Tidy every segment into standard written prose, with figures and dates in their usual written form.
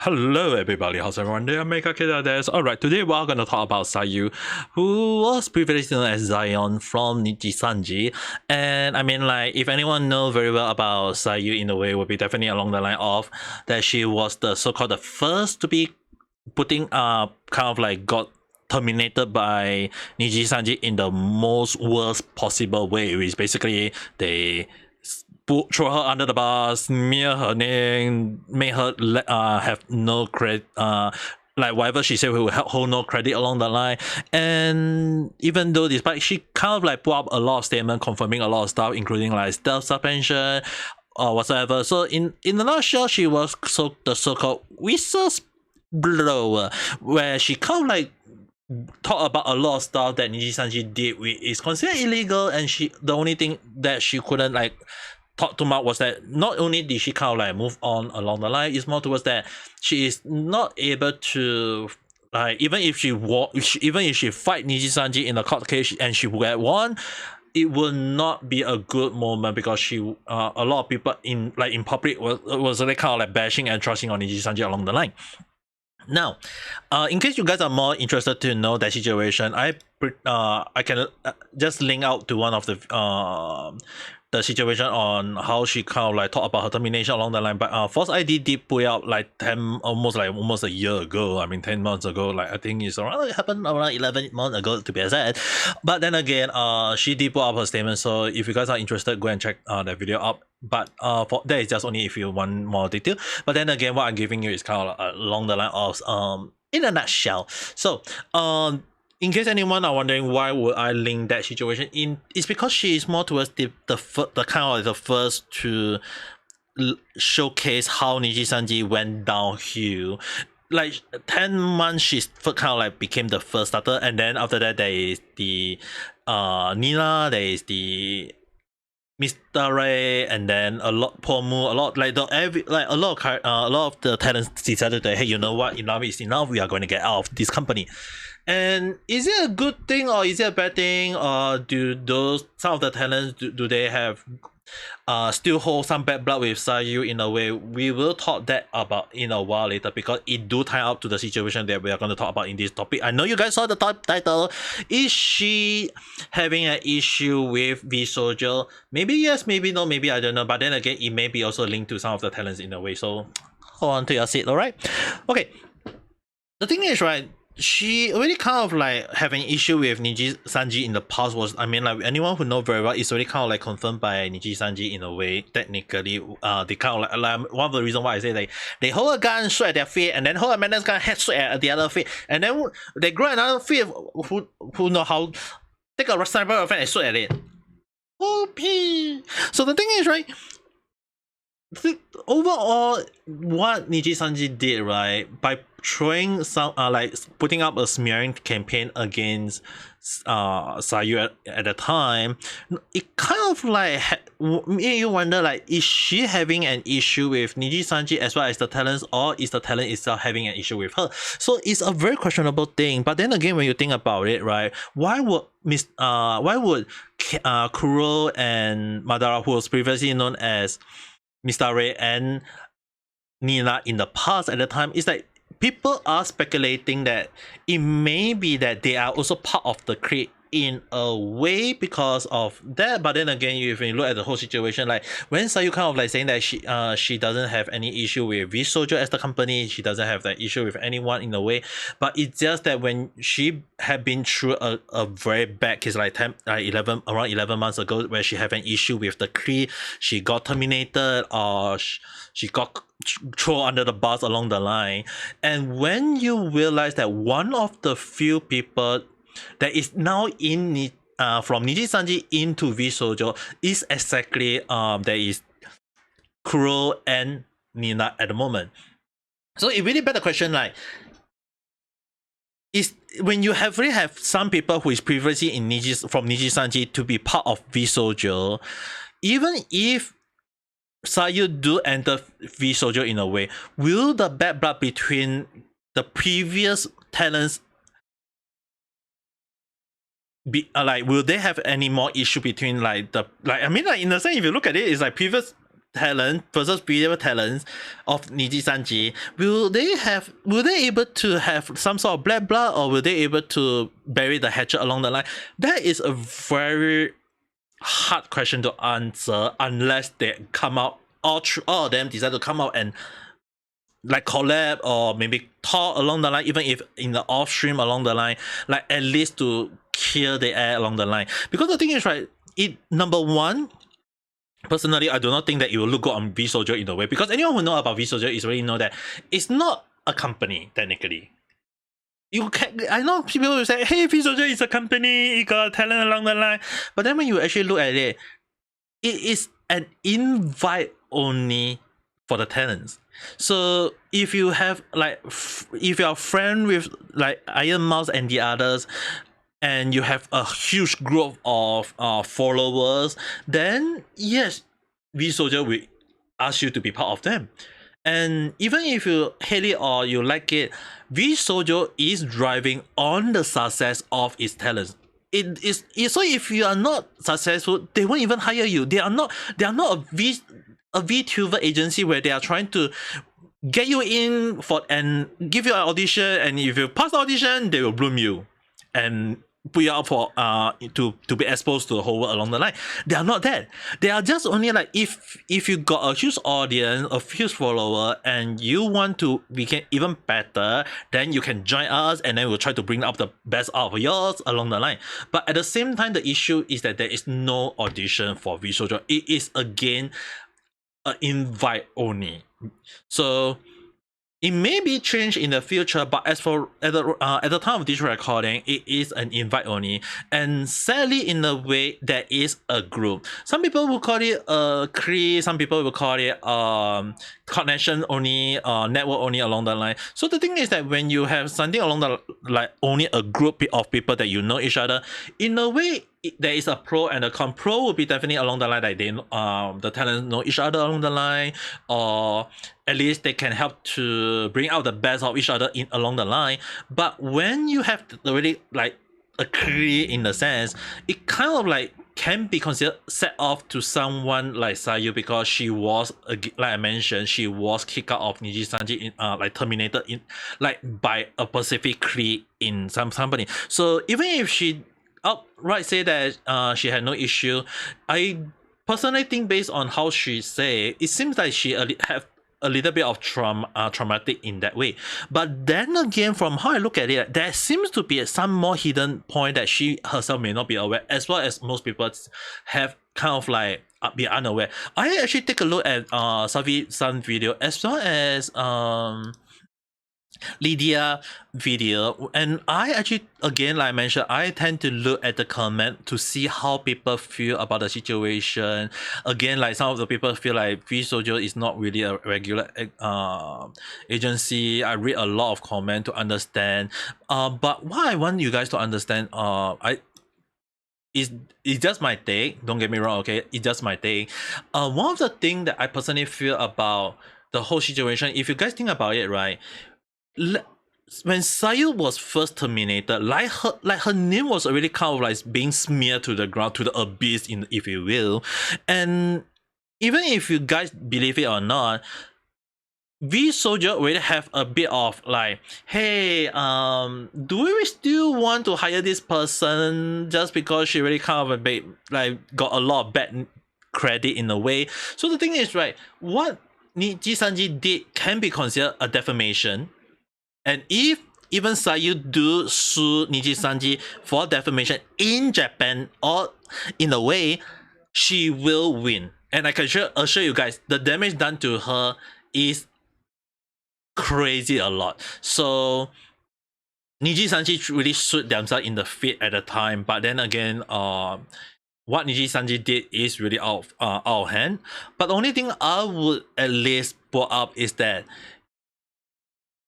Hello everybody, how's everyone doing? Ame Gakita this. Alright, today we're gonna talk about Sayu, who was previously known as Zaion from Nijisanji. And I mean, like, if anyone know very well about Sayu in a way, would be definitely along the line of that she was the so-called the first to be putting kind of like got terminated by Nijisanji in the most worst possible way, which basically they throw her under the bus, smear her name, make her have no credit, like whatever she said will hold no credit along the line. And even though despite she kind of like put up a lot of statements confirming a lot of stuff, including like stealth suspension or whatsoever. So in a nutshell, she was the so-called whistleblower, where she kind of like talk about a lot of stuff that Nijisanji did which is considered illegal, and the only thing that she couldn't like talk too much was that not only did she kind of like move on along the line, it's more towards that she is not able to like even if she fight Nijisanji in a court case and she would have won, it will not be a good moment because she a lot of people in public was really kind of like bashing and trashing on Nijisanji along the line. Now, in case you guys are more interested to know that situation, I can just link out to one of the situation on how she kind of like talk about her termination along the line. But FalseEyeD did put out like almost a year ago. I mean 10 months ago. Like I think it happened around 11 months ago to be exact. But then again, she did put up her statement. So if you guys are interested, go and check that video up. But that is just only if you want more detail. But then again, what I'm giving you is kind of along the line of in a nutshell. So in case anyone are wondering why would I link that situation in, it's because she is more towards the kind of like the first to showcase how Nijisanji went downhill. Like 10 months she's kind of like became the first starter, and then after that there is the Nina, there is the Mr. Ray, and then a lot Pomu, a lot like a lot of the talents decided that, hey, you know what, enough is enough, we are going to get out of this company. And is it a good thing or is it a bad thing, or do some of the talents do they have still hold some bad blood with Sayu in a way? We will talk that about in a while later because it do tie up to the situation that we are going to talk about in this topic. I know you guys saw the title. Is she having an issue with Vshojo? Maybe yes, maybe no, maybe I don't know. But then again, it may be also linked to some of the talents in a way. So hold on to your seat, alright? Okay. The thing is, right, she already kind of like having issue with Nijisanji in the past. Was, I mean, like anyone who know very well, it's already kind of like confirmed by Nijisanji in a way. Technically, they kind of like one of the reasons why I say like they hold a gun, shoot at their feet, and then hold a madness gun, head shoot at the other feet, and then they grow another feet who know how take a sniper rifle and shoot at it. OP. So the thing is, right, overall, what Nijisanji did, right, by throwing some like putting up a smearing campaign against Sayu at the time, it kind of like made you wonder, like, is she having an issue with Nijisanji as well as the talents, or is the talent itself having an issue with her? So it's a very questionable thing. But then again, when you think about it, right, why would Kuro and Madara, who was previously known as Mr. Ray and Nina in the past at the time, is like people are speculating that it may be that they are also part of the clique in a way because of that. But then again, if you look at the whole situation, like when Sayu kind of like saying that she doesn't have any issue with Vshojo as the company, she doesn't have that issue with anyone in a way, but it's just that when she had been through a very bad case like around 11 months ago, where she had an issue with the clique, she got terminated or she got thrown under the bus along the line. And when you realize that one of the few people that is now in from Nijisanji into Vshojo is exactly there is Kuro and Nina at the moment. So it really begs the question, like, is when you really have some people who is previously in from Nijisanji to be part of Vshojo, even if Sayu do enter Vshojo in a way, will the bad blood between the previous talents be like, will they have any more issue between like I mean, like in the sense, if you look at it, it's like previous talent versus video talents of Nijisanji, will they able to have some sort of blah blah, or will they able to bury the hatchet along the line? That is a very hard question to answer unless they come out, all of them decide to come out and like collab or maybe talk along the line, even if in the off stream along the line, like at least to clear the air along the line. Because the thing is, right, number one, personally, I do not think that it will look good on Vshoujo in a way, because anyone who know about Vshoujo is already know that it's not a company technically. You can, I know people will say, hey, Vshoujo is a company, it got talent along the line, but then when you actually look at it, it is an invite only for the talents. So if you have like, if you're a friend with like Iron Mouse and the others, and you have a huge group of followers, then yes, Vshoujo will ask you to be part of them. And even if you hate it or you like it, Vshoujo is driving on the success of its talents. So if you are not successful, they won't even hire you. They are not a VTuber agency where they are trying to get you in for and give you an audition, and if you pass the audition, they will bloom you and put you out for to be exposed to the whole world along the line. They are not that. They are just only like, if you got a huge audience, a huge follower, and you want to become even better, then you can join us, and then we'll try to bring up the best out of yours along the line. But at the same time, the issue is that there is no audition for Vshoujo. It is again an invite only. So it may be changed in the future, but as for at the time of this recording, it is an invite only. And sadly, in a way, there is a group. Some people will call it a crew, some people will call it connection only, network only along the line. So the thing is that when you have something along the like only a group of people that you know each other, in a way, there is a pro and a con. Pro will be definitely along the line that they the talents know each other along the line, or at least they can help to bring out the best of each other in along the line. But when you have already like a career in the sense, it kind of like can be considered set off to someone like Sayu, because she was like I mentioned, she was kicked out of Nijisanji in like terminated in like by a specific career in some company. So even if she outright say that she had no issue, I personally think based on how she say, it seems like she have a little bit of traumatic in that way. But then again, from how I look at it, there seems to be some more hidden point that she herself may not be aware, as well as most people have kind of like be unaware. I actually take a look at Salvi's video, as well as Lidia video, and I actually, again, like I mentioned, I tend to look at the comment to see how people feel about the situation. Again, like some of the people feel like Vshoujo is not really a regular agency. I read a lot of comment to understand. But what I want you guys to understand, it's just my take. Don't get me wrong, okay? It's just my take. One of the things that I personally feel about the whole situation, if you guys think about it, right? When Sayu was first terminated, like her name was already kind of like being smeared to the ground, to the abyss, if you will. And even if you guys believe it or not, Vshoujo already have a bit of like, hey, do we still want to hire this person just because she really kind of a bit like got a lot of bad credit in a way? So the thing is, right, what Nijisanji did can be considered a defamation. And if even Sayu do sue Nijisanji for defamation in Japan, or in a way, she will win. And I can assure you guys, the damage done to her is crazy a lot. So Nijisanji really shoot themselves in the feet at the time. But then again, what Nijisanji did is really out of hand. But the only thing I would at least put up is that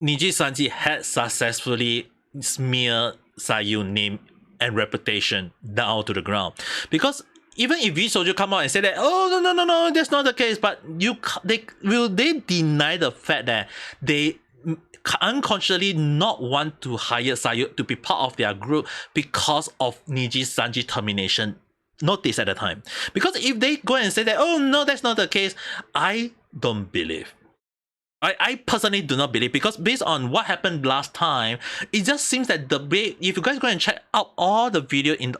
Nijisanji had successfully smeared Sayu name and reputation down to the ground. Because even if Vshoujo come out and say that, oh no, that's not the case, but they deny the fact that they unconsciously not want to hire Sayu to be part of their group because of Nijisanji termination notice at the time. Because if they go and say that, oh no, that's not the case, I don't believe. I personally do not believe, because based on what happened last time, it just seems that the way, if you guys go and check out all the video in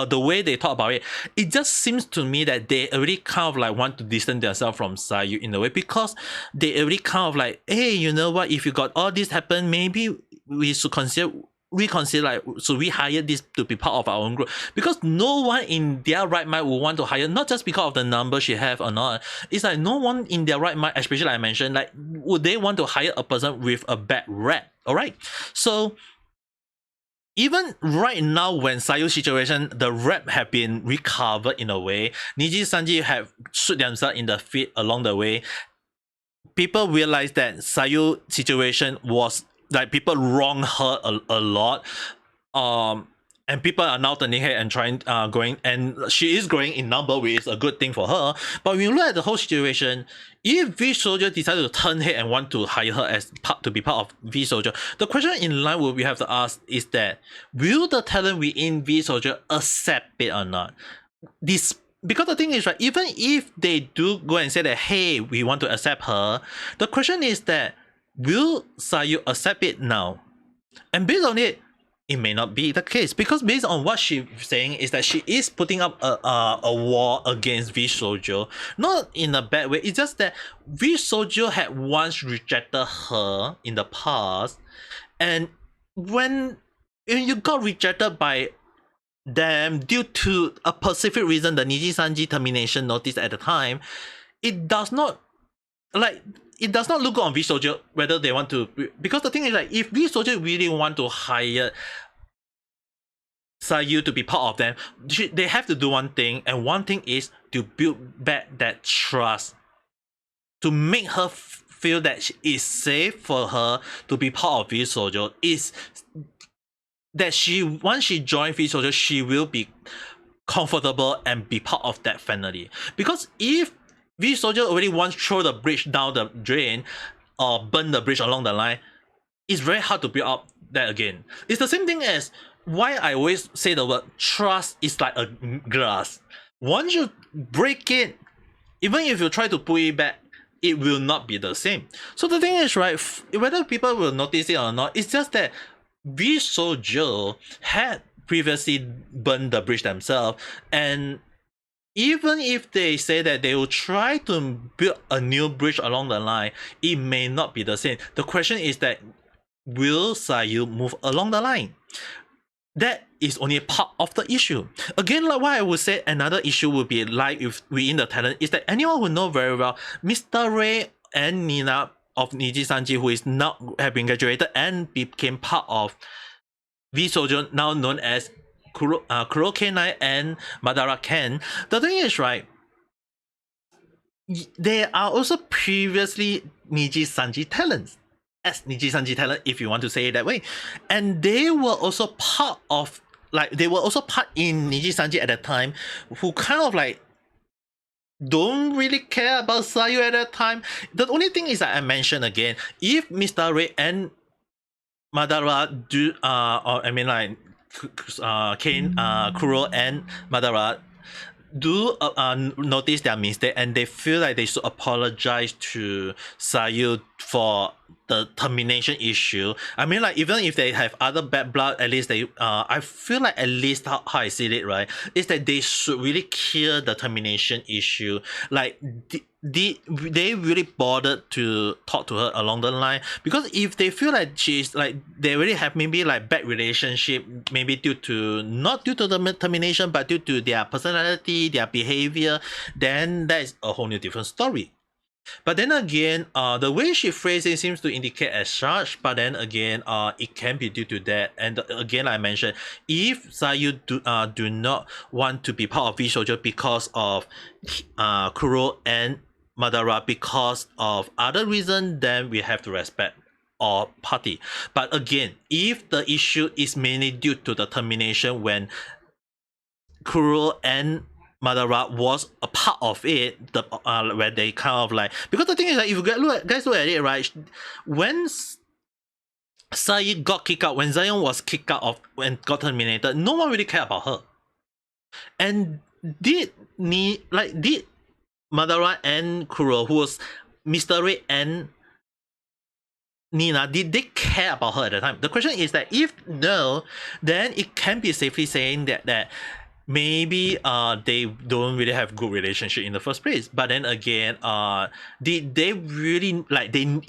the way they talk about it, it just seems to me that they already kind of like want to distance themselves from Sayu in a way, because they already kind of like, hey, you know what, if you got all this happen, maybe we should reconsider, like, so we hire this to be part of our own group, because no one in their right mind will want to hire, not just because of the number she have or not, it's like no one in their right mind, especially like I mentioned, like, would they want to hire a person with a bad rep? All right, so even right now, when Sayu's situation, the rep have been recovered in a way, Nijisanji have shoot themselves in the feet along the way, people realize that Sayu situation was like, people wrong her a lot, and people are now turning head and trying going, and she is growing in number, which is a good thing for her. But when you look at the whole situation, if Vshojo decided to turn head and want to hire her as to be part of Vshojo, the question in line we have to ask is that, will the talent within Vshojo accept it or not? Because the thing is, right, even if they do go and say that, hey, we want to accept her, the question is that, will Sayu accept it now? And based on it, it may not be the case, because based on what she's saying is that she is putting up a war against Vshoujo, not in a bad way. It's just that Vshoujo had once rejected her in the past, and when you got rejected by them due to a specific reason, the Nijisanji termination notice at the time, it does not look good on Vshoujo whether they want to, because the thing is, like, if Vshoujo really want to hire Sayu to be part of them, they have to do one thing, and one thing is to build back that trust, to make her feel that it is safe for her to be part of Vshoujo, is that once she joins Vshoujo, she will be comfortable and be part of that family. Because if Vshoujo already once throw the bridge down the drain or burn the bridge along the line, it's very hard to build up that again. It's the same thing as why I always say the word trust is like a glass. Once you break it, even if you try to put it back, it will not be the same. So the thing is, right, whether people will notice it or not, it's just that Vshoujo had previously burned the bridge themselves, and even if they say that they will try to build a new bridge along the line, it may not be the same. The question is that, will Sayu move along the line? That is only part of the issue. Again, like what I would say, another issue would be like if within the talent is that anyone who know very well Mr. Ray and Nina of Nijisanji, who is now have been graduated and became part of Vshoujo, now known as Kuro K9 and Madara Ken. The thing is, right, they are also previously Nijisanji talents, as Nijisanji talent, if you want to say it that way, and they were also part of, like, they were also part in Nijisanji at that time, who kind of like don't really care about Sayu at that time. The only thing is that I mentioned again, if Mr. Ray and Madara do or I mean like Kane, Kuro and Madara do notice their mistake, and they feel like they should apologize to Sayu for the termination issue. I mean, like, even if they have other bad blood, at least they I feel like, at least how I see it, right, is that they should really clear the termination issue. Like, they really bothered to talk to her along the line, because if they feel like she's like, they really have maybe like bad relationship, maybe due to not due to the termination but due to their personality, their behavior, then that is a whole new different story. But then again, the way she phrased it seems to indicate as such. But then again, it can be due to that. And again, I mentioned, if Sayu do not want to be part of Vshoujo because of Kuro and Madara because of other reason, then we have to respect all party. But again, if the issue is mainly due to the termination when Kuro and Madara was a part of it, the where they kind of like, because the thing is, like, if you guys look at it, right, when Sayu got kicked out, when Zaion was kicked out of and got terminated, no one really cared about her. And did Madara and Kuro, who was Mystery and Nina, did they care about her at the time? The question is that if no, then it can be safely saying that maybe they don't really have good relationship in the first place. But then again, did they really like they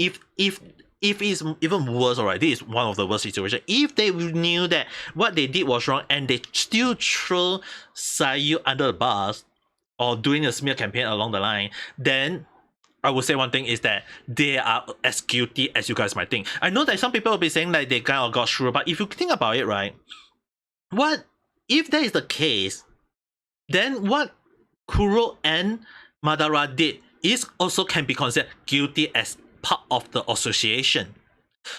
if it's even worse, alright, this is one of the worst situations. If they knew that what they did was wrong and they still throw Sayu under the bus or doing a smear campaign along the line, then I would say one thing is that they are as guilty as you guys might think. I know that some people will be saying like they kind of got screwed, but if you think about it, right, what if that is the case, then what Kuro and Madara did is also can be considered guilty as part of the association.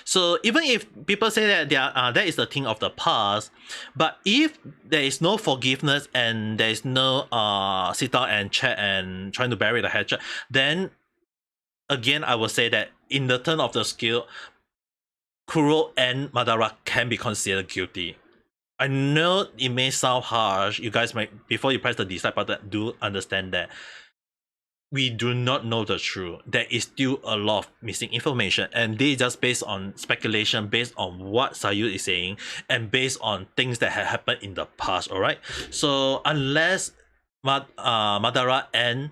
So even if people say that that is the thing of the past, but if there is no forgiveness and there is no sit down and chat and trying to bury the hatchet, then again I will say that in the turn of the scale, Kuro and Madara can be considered guilty. I know it may sound harsh. You guys might, before you press the decide button, do understand that we do not know the truth. There is still a lot of missing information, and they just based on speculation, based on what Sayu is saying, and based on things that have happened in the past. All right. So unless Madara and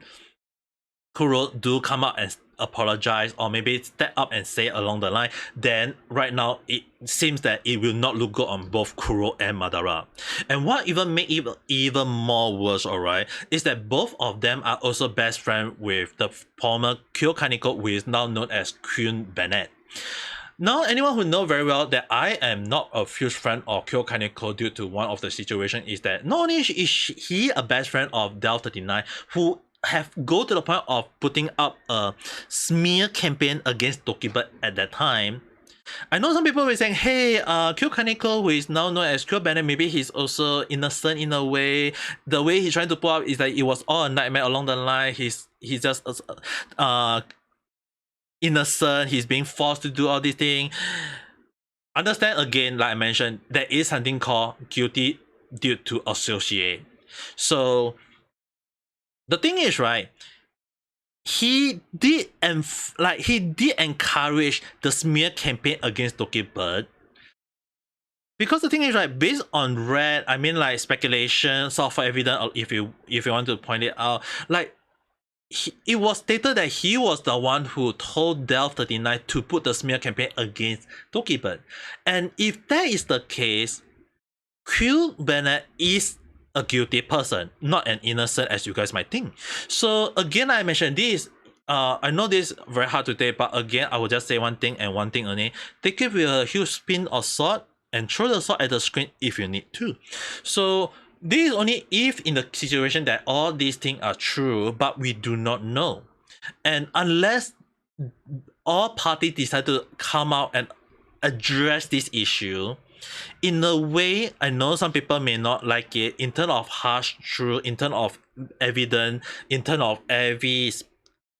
Kuro do come up and apologize or maybe step up and say along the line, then right now it seems that it will not look good on both Kuro and Madara. And what even make it even more worse, alright, is that both of them are also best friends with the former Kyo Kaneko, who is now known as Queen Bennett. Now, anyone who know very well that I am not a huge fan of Kyo Kaneko due to one of the situation is that not only is he a best friend of Delta 39, who have go to the point of putting up a smear campaign against Tokibet at that time. I know some people were saying, hey, Kyo Kaneko, who is now known as Kyo Bennett, maybe he's also innocent in a way. The way he's trying to pull up is that it was all a nightmare along the line. He's just innocent. He's being forced to do all these things. Understand again, like I mentioned, there is something called guilty due to associate. So the thing is, right, he did encourage the smear campaign against Tokibet. Because the thing is, right, based on red, I mean like speculation, software evidence, if you want to point it out, like it was stated that he was the one who told Delta 39 to put the smear campaign against Tokibet. And if that is the case, Q Bennett is a guilty person, not an innocent as you guys might think. So again, I mentioned this. I know this is very hard to take, but again, I will just say one thing and one thing only. Take it with a huge spin of sword and throw the sword at the screen if you need to. So this is only if in the situation that all these things are true, but we do not know. And unless all parties decide to come out and address this issue, in a way, I know some people may not like it in terms of harsh truth, in terms of evidence, in terms of every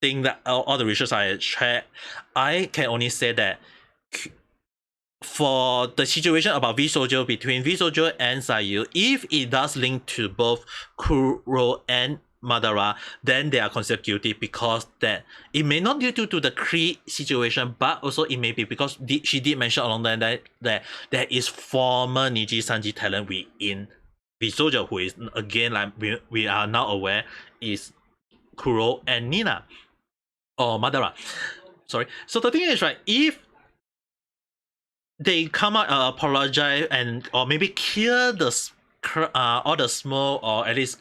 thing that all the research I checked. I can only say that for the situation about Vshoujo, between Vshoujo and Sayu, if it does link to both Kuro and Madara, then they are considered guilty because that it may not due to the Kree situation, but also it may be because she did mention along the line that there is former Nijisanji talent within Vshoujo, who is again like we are now aware is Kuro and Nina or Madara. Sorry. So the thing is, right, if they come out apologize and or maybe clear the all the smoke or at least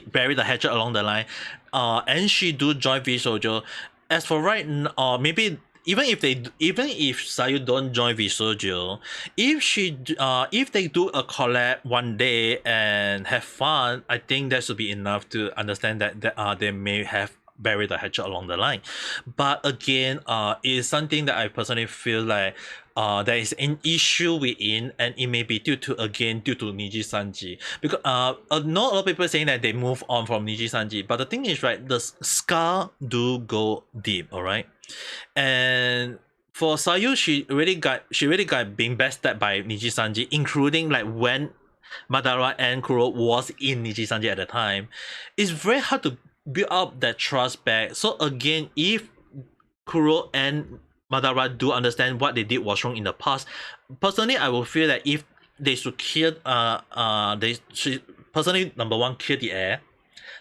bury the hatchet along the line, and she do join Vshoujo. As for right now, or maybe even if Sayu don't join Vshoujo, if they do a collab one day and have fun, I think that should be enough to understand that they may have buried the hatchet along the line. But again, it is something that I personally feel like there is an issue within, and it may be due to Nijisanji. Because not a lot of people saying that they move on from Nijisanji, but the thing is, right, the scar do go deep, alright? And for Sayu, she really got being backstabbed by Nijisanji, including like when Madara and Kuro was in Nijisanji at the time, it's very hard to build up that trust back. So again, if Kuro and Madara do understand what they did was wrong in the past, personally I will feel that if they should clear they should personally, number one, clear the air,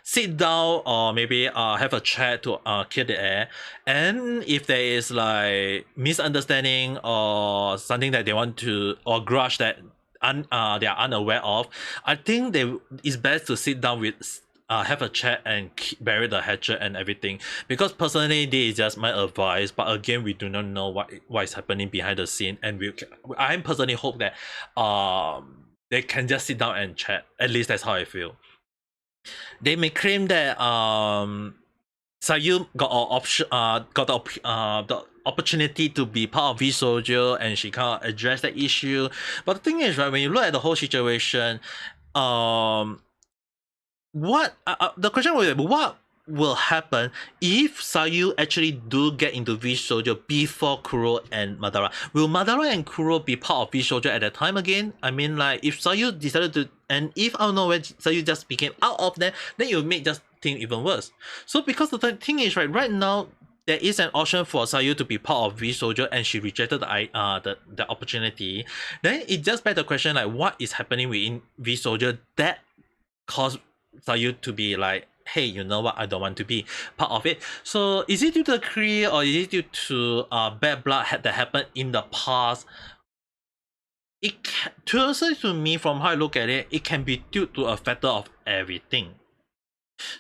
sit down, or maybe have a chat to clear the air. And if there is like misunderstanding or something that they want to, or grudge that they are unaware of, I think it's best to sit down with have a chat and bury the hatchet and everything. Because personally, this is just my advice, but again, we do not know what is happening behind the scene, and I personally hope that they can just sit down and chat. At least that's how I feel. They may claim that Sayu got the opportunity to be part of Vshoujo, and she can't address that issue. But the thing is, right, when you look at the whole situation, the question will be, what will happen if Sayu actually do get into Vshoujo before Kuro and Madara? Will Madara and Kuro be part of Vshoujo at that time again? I mean, like, if Sayu decided to, and if out of nowhere Sayu just became out of them, then it will make just things even worse. So because the thing is, right now there is an option for Sayu to be part of Vshoujo, and she rejected the opportunity. Then it just begs the question, like, what is happening within Vshoujo that caused Sayu to be like, hey, you know what, I don't want to be part of it. So is it due to the Kree, or is it due to bad blood that happened in the past? To me, from how I look at it, it can be due to a factor of everything.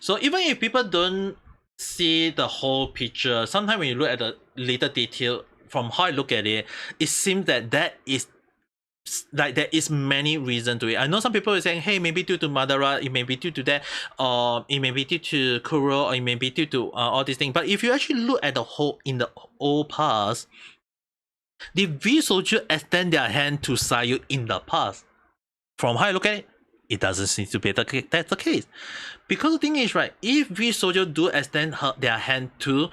So even if people don't see the whole picture, sometimes when you look at the little detail, from how I look at it, it seems that there is many reasons to it. I know some people are saying, hey, maybe due to Madara, it may be due to that, or it may be due to Kuro, or it may be due to all these things. But if you actually look at the whole in the old past, did Vshoujo extend their hand to Sayu in the past? From how I look at it, it doesn't seem to be that's the case. Because the thing is, right, if Vshoujo do extend their hand to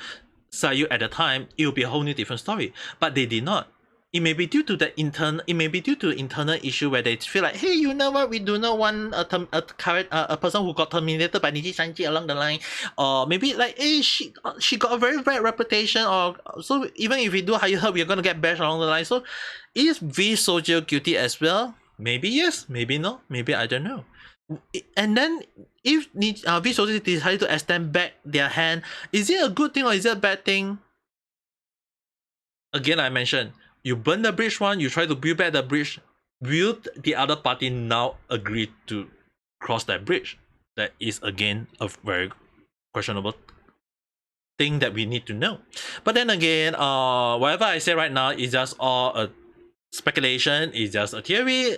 Sayu at the time, it will be a whole new different story. But they did not. It may be due to the internal issue where they feel like, hey, you know what, we do not want a person who got terminated by Nijisanji along the line, or maybe like, hey, she got a very bad reputation, or so even if we do hire her, we're gonna get bashed along the line. So is Vshoujo guilty as well? Maybe yes, maybe no, maybe I don't know. And then if Vshoujo decided to extend back their hand, is it a good thing or is it a bad thing? Again, I mentioned, you burn the bridge one, you try to build back the bridge. Will the other party now agree to cross that bridge? That is again a very questionable thing that we need to know. But then again, whatever I say right now is just all a speculation, is just a theory,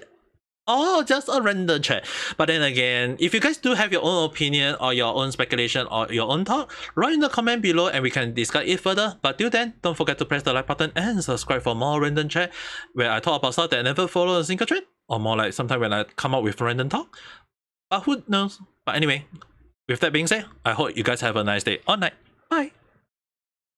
or just a random chat. But then again, if you guys do have your own opinion or your own speculation or your own thought, write in the comment below and we can discuss it further. But till then, don't forget to press the like button and subscribe for more random chat where I talk about stuff that never follow a single trend, or more like sometimes when I come up with random talk. But who knows? But anyway, with that being said, I hope you guys have a nice day or night. Bye!